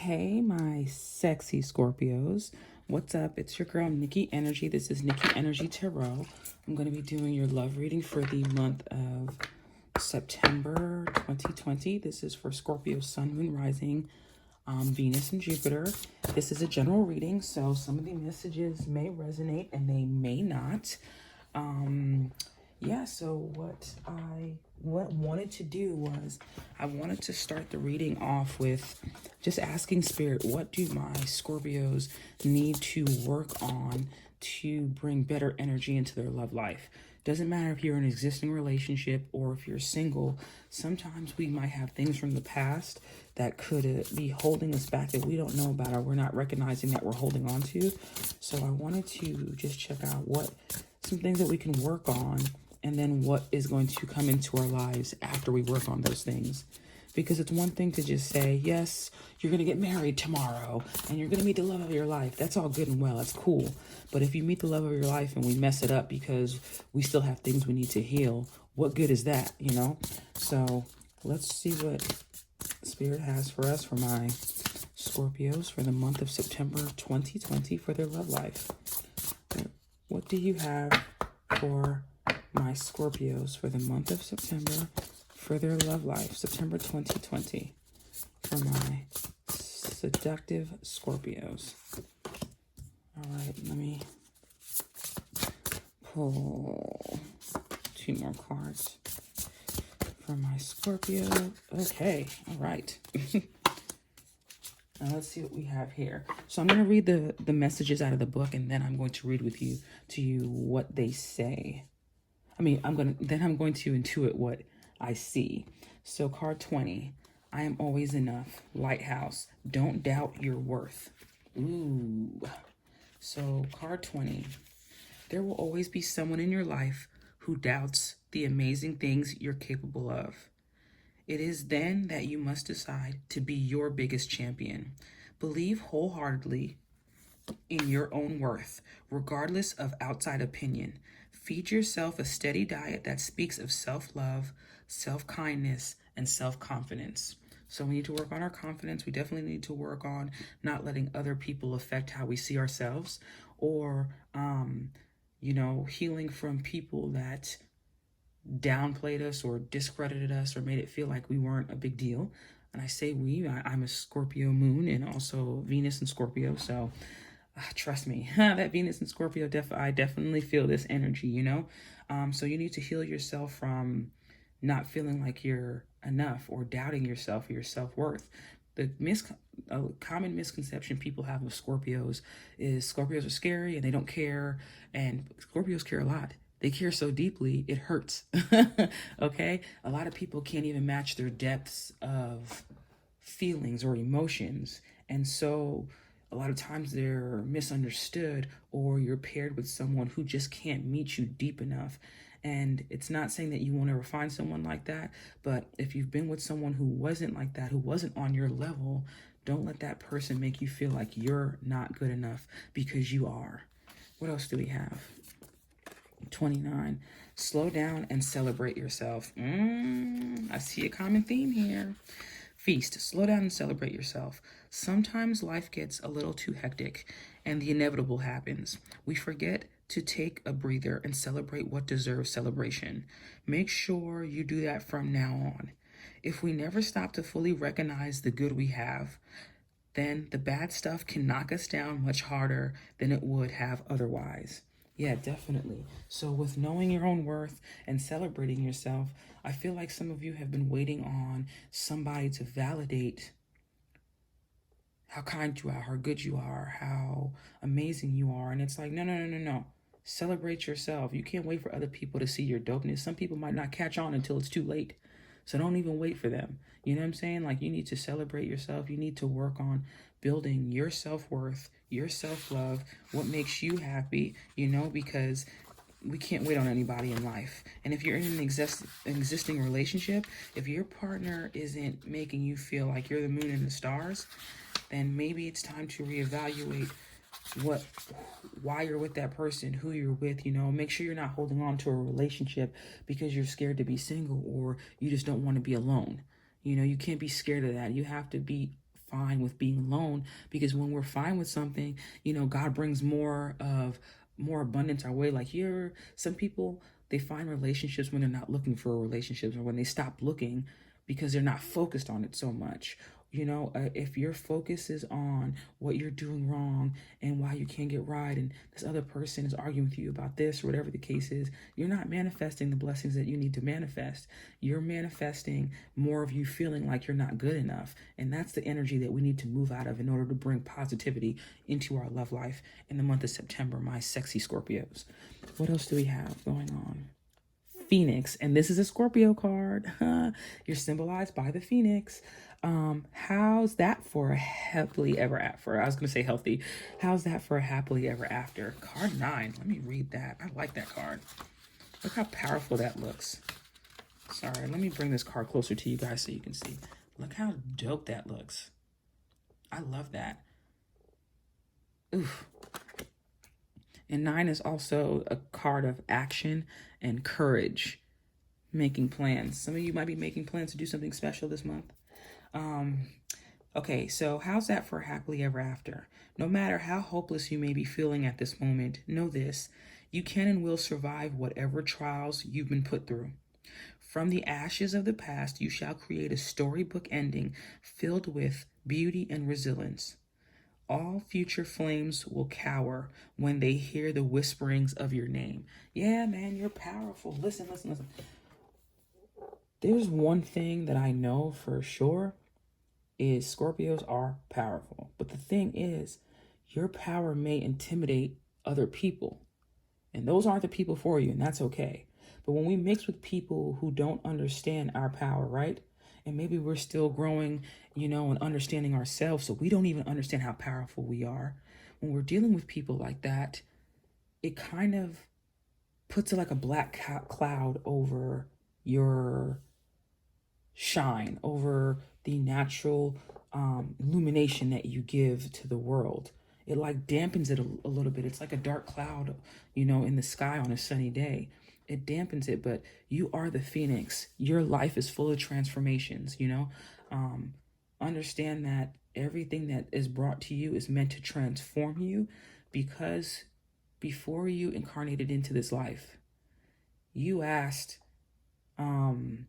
Hey, my sexy Scorpios. What's up? It's your girl, Nikki Energy. This is Nikki Energy Tarot. I'm going to be doing your love reading for the month of September 2020. This is for Scorpio, Sun, Moon, Rising, Venus, and Jupiter. This is a general reading, so some of the messages may resonate and they may not. So what wanted to do was I wanted to start the reading off with just asking Spirit, what do my Scorpios need to work on to bring better energy into their love life? Doesn't matter if you're in an existing relationship or if you're single. Sometimes we might have things from the past that could be holding us back that we don't know about or we're not recognizing that we're holding on to. So I wanted to just check out some things that we can work on, and then what is going to come into our lives after we work on those things. Because it's one thing to just say, yes, you're going to get married tomorrow and you're going to meet the love of your life. That's all good and well. That's cool. But if you meet the love of your life and we mess it up because we still have things we need to heal, what good is that, you know? So let's see what Spirit has for us for my Scorpios for the month of September 2020 for their love life. What do you have for my Scorpios for the month of September for their love life, September 2020, for my seductive Scorpios? All right, let me pull two more cards for my Scorpio. Okay, all right. Now let's see what we have here. So I'm going to read the messages out of the book, and then I'm going to read to you what they say. I'm going to intuit what I see. So card 20, I am always enough. Lighthouse, don't doubt your worth. Ooh. So card 20, there will always be someone in your life who doubts the amazing things you're capable of. It is then that you must decide to be your biggest champion. Believe wholeheartedly in your own worth, regardless of outside opinion. Feed yourself a steady diet that speaks of self-love, self-kindness, and self-confidence. So we need to work on our confidence. We definitely need to work on not letting other people affect how we see ourselves, or, healing from people that downplayed us or discredited us or made it feel like we weren't a big deal. And I say I'm a Scorpio moon and also Venus and Scorpio. So trust me, that Venus and Scorpio, I definitely feel this energy, So you need to heal yourself from not feeling like you're enough or doubting yourself or your self-worth. A common misconception people have of Scorpios is Scorpios are scary and they don't care. And Scorpios care a lot. They care so deeply, it hurts. Okay? A lot of people can't even match their depths of feelings or emotions. And so a lot of times they're misunderstood, or you're paired with someone who just can't meet you deep enough. And it's not saying that you won't ever find someone like that, but if you've been with someone who wasn't like that, who wasn't on your level, don't let that person make you feel like you're not good enough, because you are. What else do we have? 29, slow down and celebrate yourself. I see a common theme here. Feast, slow down and celebrate yourself. Sometimes life gets a little too hectic and the inevitable happens. We forget to take a breather and celebrate what deserves celebration. Make sure you do that from now on. If we never stop to fully recognize the good we have, then the bad stuff can knock us down much harder than it would have otherwise. Yeah, definitely. So with knowing your own worth and celebrating yourself, I feel like some of you have been waiting on somebody to validate how kind you are, how good you are, how amazing you are. And it's like, no. Celebrate yourself. You can't wait for other people to see your dopeness. Some people might not catch on until it's too late. So don't even wait for them. You know what I'm saying? Like, you need to celebrate yourself. You need to work on building your self-worth, your self-love, what makes you happy, because we can't wait on anybody in life. And if you're in an existing relationship, if your partner isn't making you feel like you're the moon and the stars, then maybe it's time to reevaluate why you're with that person, who you're with. Make sure you're not holding on to a relationship because you're scared to be single or you just don't want to be alone. You can't be scared of that. You have to be fine with being alone, because when we're fine with something, you know, God brings more abundance our way. Like some people, they find relationships when they're not looking for relationships, or when they stop looking because they're not focused on it so much. You know, if your focus is on what you're doing wrong and why you can't get right, and this other person is arguing with you about this or whatever the case is, you're not manifesting the blessings that you need to manifest. You're manifesting more of you feeling like you're not good enough. And that's the energy that we need to move out of in order to bring positivity into our love life in the month of September, my sexy Scorpios. What else do we have going on? Phoenix, and this is a Scorpio card. You're symbolized by the Phoenix. How's that for a happily ever after? I was going to say healthy. How's that for a happily ever after? Card 9. Let me read that. I like that card. Look how powerful that looks. Sorry, let me bring this card closer to you guys so you can see. Look how dope that looks. I love that. Oof. And 9 is also a card of action and courage, making plans. Some of you might be making plans to do something special this month. Okay, so how's that for happily ever after? No matter how hopeless you may be feeling at this moment, know this: you can and will survive whatever trials you've been put through. From the ashes of the past, you shall create a storybook ending filled with beauty and resilience. All future flames will cower when they hear the whisperings of your name. Yeah, man, you're powerful. Listen. There's one thing that I know for sure is Scorpios are powerful. But the thing is, your power may intimidate other people. And those aren't the people for you, and that's okay. But when we mix with people who don't understand our power, right? And maybe we're still growing, you know, and understanding ourselves, so we don't even understand how powerful we are. When we're dealing with people like that, it kind of puts like a black cloud over your shine, over the natural illumination that you give to the world. It like dampens it a little bit. It's like a dark cloud, you know, in the sky on a sunny day. It dampens it, but you are the Phoenix. Your life is full of transformations, you know. Understand that everything that is brought to you is meant to transform you, because before you incarnated into this life, you asked, coming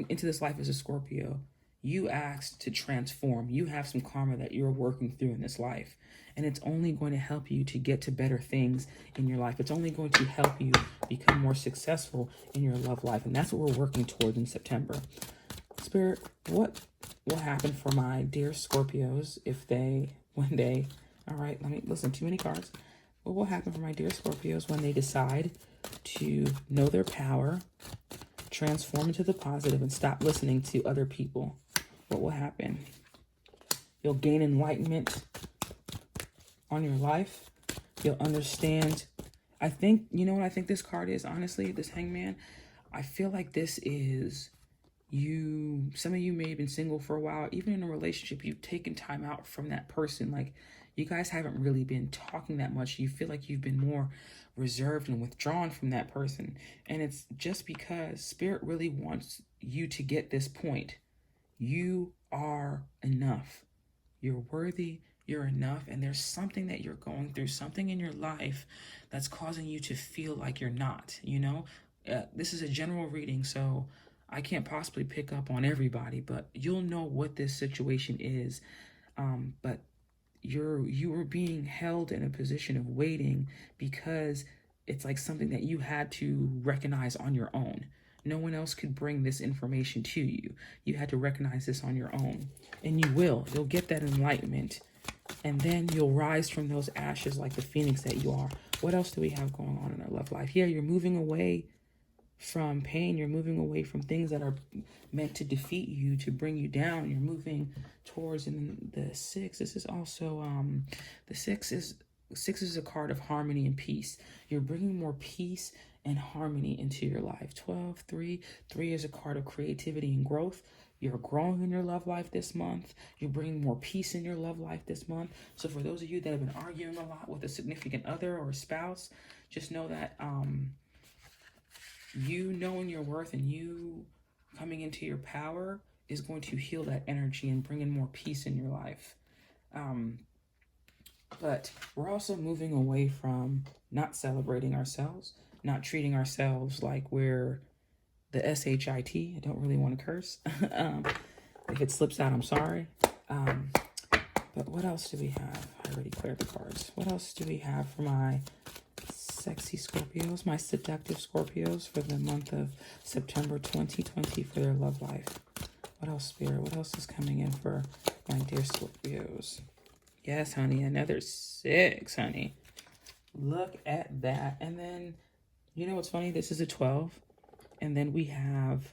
into this life as a Scorpio, you asked to transform. You have some karma that you're working through in this life. And it's only going to help you to get to better things in your life. It's only going to help you become more successful in your love life. And that's what we're working towards in September. Spirit, what will happen for my dear Scorpios if they, when they, all right, let me listen, too many cards. What will happen for my dear Scorpios when they decide to know their power, transform into the positive, and stop listening to other people? What will happen? You'll gain enlightenment on your life. You'll understand. I think, you know what I think this card is, honestly, this Hangman? I feel like this is you. Some of you may have been single for a while. Even in a relationship, you've taken time out from that person. Like, you guys haven't really been talking that much. You feel like you've been more reserved and withdrawn from that person. And it's just because Spirit really wants you to get this point. You are enough. You're worthy. You're enough. And there's something that you're going through, something in your life that's causing you to feel like you're not, you know. This is a general reading, so I can't possibly pick up on everybody, but you'll know what this situation is. But you were being held in a position of waiting because it's like something that you had to recognize on your own. No one else could bring this information to you. You had to recognize this on your own. And you will. You'll get that enlightenment. And then you'll rise from those ashes like the Phoenix that you are. What else do we have going on in our love life? Yeah, you're moving away from pain. You're moving away from things that are meant to defeat you, to bring you down. You're moving towards, in the 6. This is also, the 6 is a card of harmony and peace. You're bringing more peace and harmony into your life. 12, 3 is a card of creativity and growth. You're growing in your love life this month. You're bringing more peace in your love life this month. So for those of you that have been arguing a lot with a significant other or a spouse, just know that you knowing your worth and you coming into your power is going to heal that energy and bring in more peace in your life. But we're also moving away from not celebrating ourselves, not treating ourselves like we're the SHIT. I don't really want to curse. If it slips out, I'm sorry. But what else do we have? I already cleared the cards. What else do we have for my sexy Scorpios, my seductive Scorpios for the month of September 2020 for their love life? What else, Spirit? What else is coming in for my dear Scorpios? Yes, honey, another 6, honey. Look at that. And then, you know what's funny? This is a 12. And then we have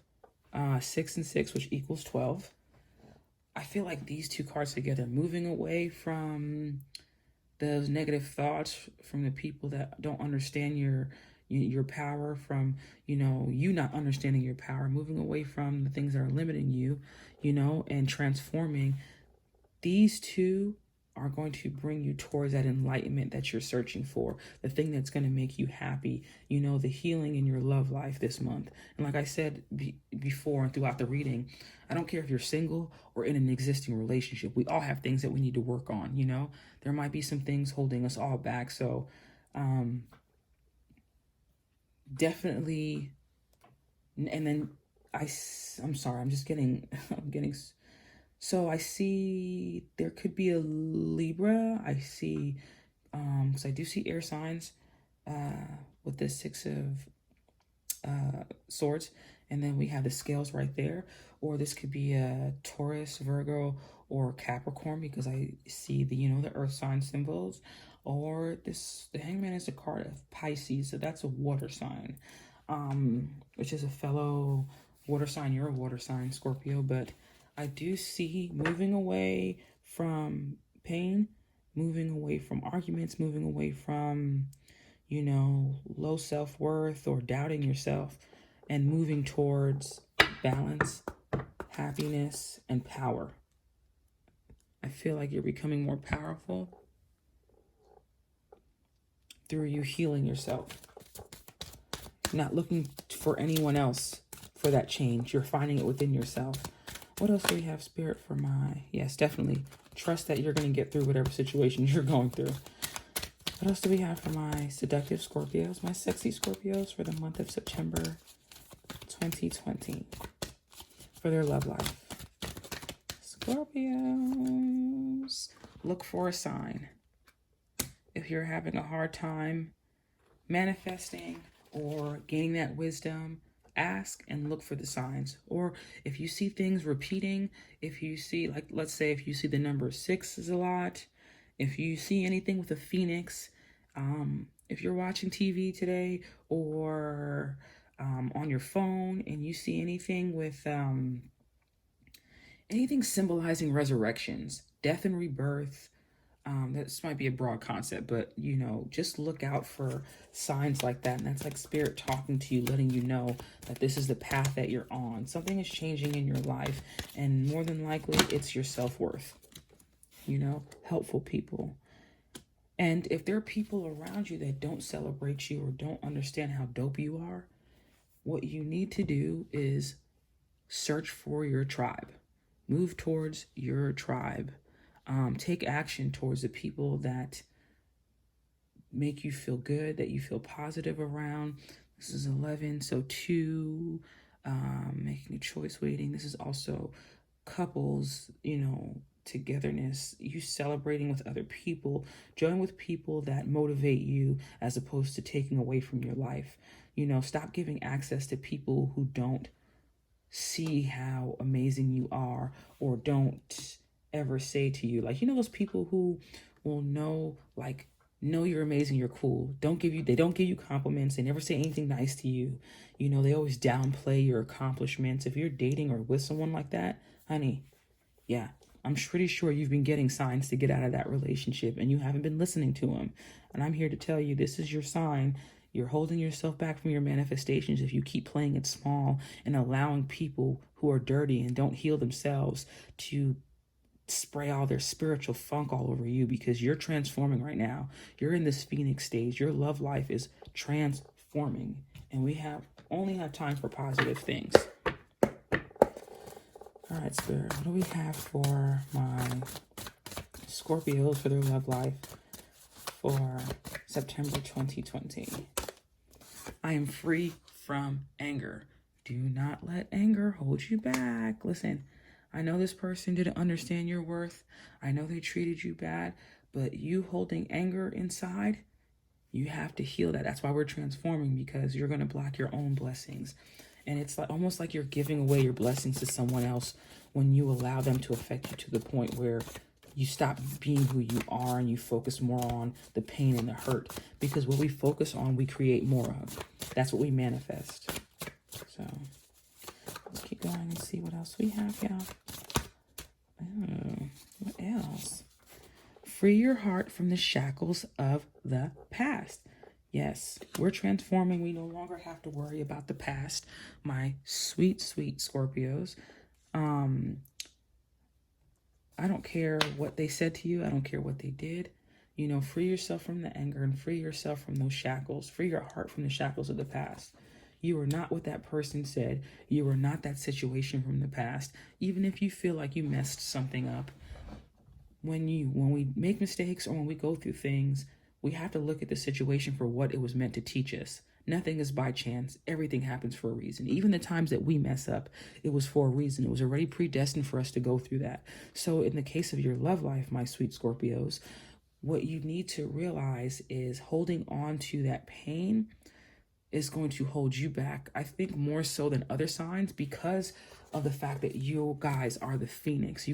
6 and 6, which equals 12. I feel like these two cards together, moving away from those negative thoughts, from the people that don't understand your power, from, you not understanding your power, moving away from the things that are limiting you, and transforming. These two are going to bring you towards that enlightenment that you're searching for, the thing that's going to make you happy, the healing in your love life this month. And like I said before and throughout the reading, I don't care if you're single or in an existing relationship. We all have things that we need to work on, There might be some things holding us all back. So definitely, and then I'm sorry, I'm getting... So I see there could be a Libra. I see, because I do see air signs with the 6 of Swords. And then we have the scales right there. Or this could be a Taurus, Virgo, or Capricorn, because I see the earth sign symbols. Or the Hangman is a card of Pisces. So that's a water sign, which is a fellow water sign. You're a water sign, Scorpio, but I do see moving away from pain, moving away from arguments, moving away from, low self-worth or doubting yourself, and moving towards balance, happiness, and power. I feel like you're becoming more powerful through you healing yourself. Not looking for anyone else for that change. You're finding it within yourself. What else do we have, Spirit, for my... Yes, definitely. Trust that you're going to get through whatever situation you're going through. What else do we have for my seductive Scorpios, my sexy Scorpios for the month of September 2020 for their love life? Scorpios, look for a sign. If you're having a hard time manifesting or gaining that wisdom, ask and look for the signs. Or if you see things repeating, if you see, like, let's say if you see the number 6 is a lot, if you see anything with a phoenix, if you're watching TV today or on your phone and you see anything with anything symbolizing resurrections, death and rebirth, this might be a broad concept, but, just look out for signs like that. And that's like Spirit talking to you, letting you know that this is the path that you're on. Something is changing in your life. And more than likely, it's your self-worth. Helpful people. And if there are people around you that don't celebrate you or don't understand how dope you are, what you need to do is search for your tribe. Move towards your tribe. Take action towards the people that make you feel good, that you feel positive around. This is 11, so 2, making a choice, waiting. This is also couples, togetherness, you celebrating with other people, join with people that motivate you as opposed to taking away from your life. Stop giving access to people who don't see how amazing you are or don't ever say to you, like, those people who will know you're amazing, you're cool, they don't give you compliments, they never say anything nice to you, they always downplay your accomplishments. If you're dating or with someone like that, honey, yeah, I'm pretty sure you've been getting signs to get out of that relationship and you haven't been listening to them. And I'm here to tell you, this is your sign. You're holding yourself back from your manifestations if you keep playing it small and allowing people who are dirty and don't heal themselves to spray all their spiritual funk all over you, because you're transforming right now. You're in this phoenix stage. Your love life is transforming, and we only have time for positive things. All All right, Spirit, what do we have for my Scorpios for their love life for September 2020? I am free from anger. Do not let anger hold you back. Listen, I know this person didn't understand your worth. I know they treated you bad, but you holding anger inside, you have to heal that. That's why we're transforming, because you're going to block your own blessings. And it's like almost like you're giving away your blessings to someone else when you allow them to affect you to the point where you stop being who you are and you focus more on the pain and the hurt. Because what we focus on, we create more of. That's what we manifest. So let's keep going and see what else we have, y'all. Oh, what else? Free your heart from the shackles of the past. Yes, we're transforming. We no longer have to worry about the past. My sweet, sweet Scorpios. I don't care what they said to you. I don't care what they did. You know, free yourself from the anger and free yourself from those shackles. Free your heart from the shackles of the past. You are not what that person said. You are not that situation from the past. Even if you feel like you messed something up. When we make mistakes or when we go through things, we have to look at the situation for what it was meant to teach us. Nothing is by chance. Everything happens for a reason. Even the times that we mess up, it was for a reason. It was already predestined for us to go through that. So in the case of your love life, my sweet Scorpios, what you need to realize is holding on to that pain is going to hold you back. I think more so than other signs, because of the fact that you guys are the Phoenix.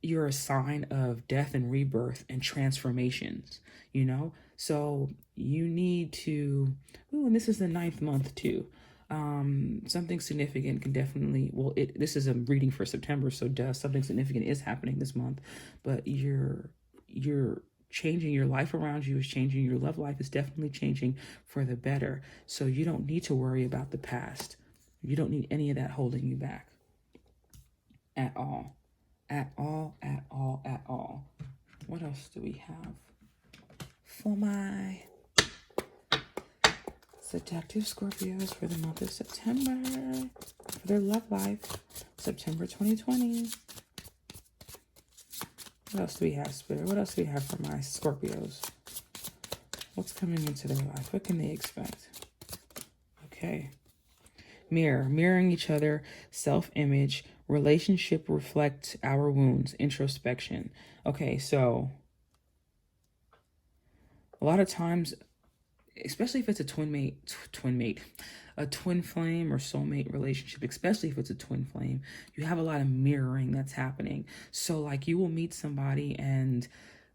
You're a sign of death and rebirth and transformations, you know? So you need to, and this is the 9th month too. Something significant can definitely, this is a reading for September, so something significant is happening this month, but you're changing. Your life around you is changing. Your love life is definitely changing for the better. So you don't need to worry about the past. You don't need any of that holding you back at all. At all, at all, at all. What else do we have for my seductive Scorpios for the month of September? For their love life, September 2020. What else do we have, Spirit? What else do we have for my Scorpios? What's coming into their life? What can they expect? Okay. Mirroring each other, self-image, relationship reflect our wounds, introspection. Okay, so a lot of times, especially if it's a twin flame or soulmate relationship, especially if it's a twin flame, you have a lot of mirroring that's happening. So like you will meet somebody and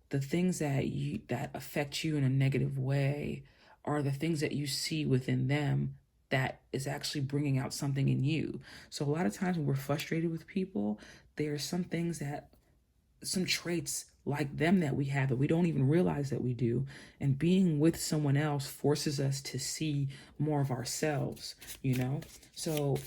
the things that affect you in a negative way are the things that you see within them that is actually bringing out something in you. So a lot of times when we're frustrated with people, there's some traits like them that we have that we don't even realize that we do. And being with someone else forces us to see more of ourselves, you know? So,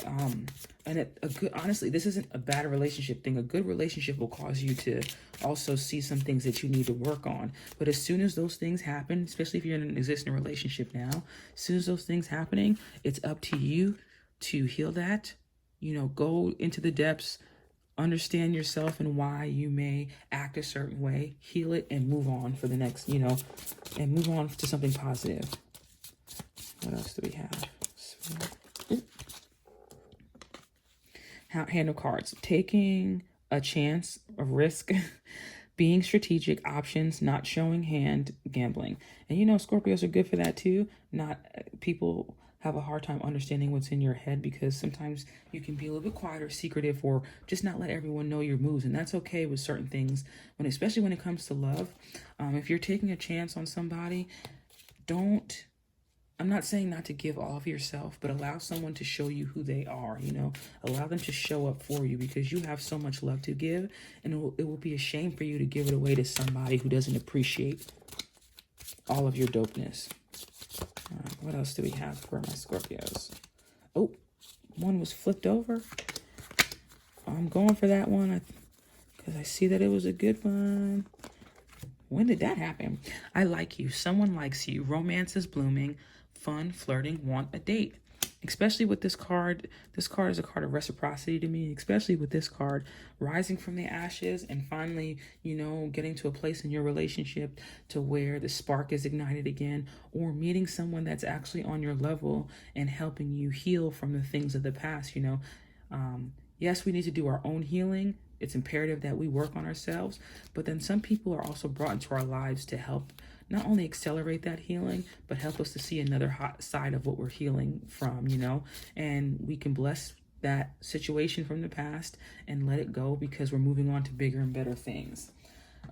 honestly, this isn't a bad relationship thing. A good relationship will cause you to also see some things that you need to work on. But as soon as those things happen, especially if you're in an existing relationship now, as soon as those things happening, it's up to you to heal that, you know, go into the depths, understand yourself and why you may act a certain way, heal it, and move on for the next, you know, and move on to something positive. What else do we have? Hand of cards. Taking a chance, a risk, being strategic, options, not showing hand, gambling. And you know, Scorpios are good for that too. People have a hard time understanding what's in your head because sometimes you can be a little bit quiet or secretive or just not let everyone know your moves. And that's okay with certain things, especially when it comes to love. If you're taking a chance on somebody, I'm not saying not to give all of yourself, but allow someone to show you who they are, you know, allow them to show up for you because you have so much love to give, and it will be a shame for you to give it away to somebody who doesn't appreciate all of your dopeness. What else do we have for my Scorpios? Oh, one was flipped over. I'm going for that one because I see that it was a good one. When did that happen? I like you. Someone likes you. Romance is blooming. Fun, flirting, want a date. especially with this card. This card is a card of reciprocity to me, especially with this card, rising from the ashes and finally, you know, getting to a place in your relationship to where the spark is ignited again, or meeting someone that's actually on your level and helping you heal from the things of the past, you know. Yes, we need to do our own healing. It's imperative that we work on ourselves, but then some people are also brought into our lives to help not only accelerate that healing, but help us to see another hot side of what we're healing from, you know, and we can bless that situation from the past and let it go because we're moving on to bigger and better things.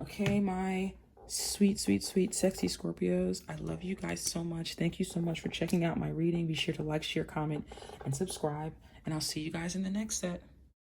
Okay, my sweet, sweet, sweet, sexy Scorpios, I love you guys so much. Thank you so much for checking out my reading. Be sure to like, share, comment, and subscribe, and I'll see you guys in the next set.